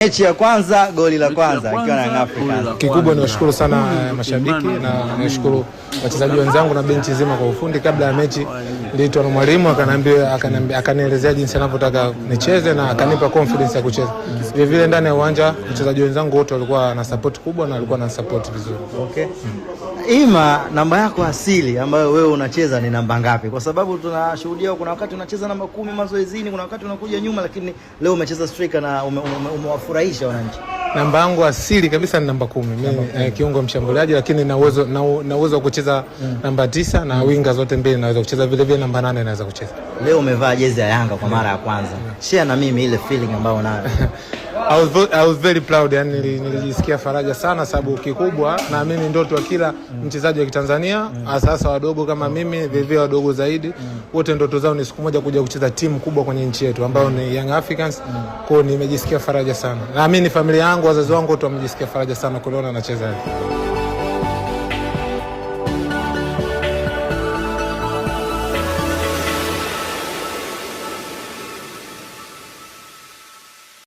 Mechi ya kwanza, goli la kwanza ikiwa na Young Africans. Kikubwa niwashukuru sana mashabiki na niwashukuru wachezaji wenzangu na benchi nzima kwa ufundi. Kabla ya mechi niliitwa na mwalimu akanielezea jinsi anavyotaka nicheze na akanipa confidence ya kucheza. Vile vile ndani ya uwanja wachezaji wenzangu wote walikuwa na support kubwa na walikuwa na support vizuri. Okay. Ima, namba yako asili ambayo wewe unacheza ni namba ngapi? Kwa sababu tunashuhudia kuna wakati unacheza namba 10 mazoezini, kuna wakati unakuja nyuma, lakini leo umecheza striker na umewafurahisha wananchi. Namba yangu asili kabisa ni namba 10. Mimi kiungo mshambuliaji, lakini na uwezo wa kucheza namba 9 na winga zote mbili naweza kucheza, vile vile namba 8 naweza kucheza. Leo umevaa jezi ya Yanga kwa mara ya kwanza. Share na mimi ile feeling ambayo unayo. I was very proud, yani nilijisikia faraja sana, sababu kikubwa naamini ndoto ya kila mchezaji wa Kitanzania, hasa wadogo kama mimi, vivyo wadogo zaidi, wote ndoto zao ni siku moja kuja kucheza timu kubwa kwenye nchi yetu ambayo ni Young Africans. Kwa nimejisikia faraja sana. Naamini familia yangu, wazazi wangu wote wamejisikia faraja sana kuona nacheza hivi.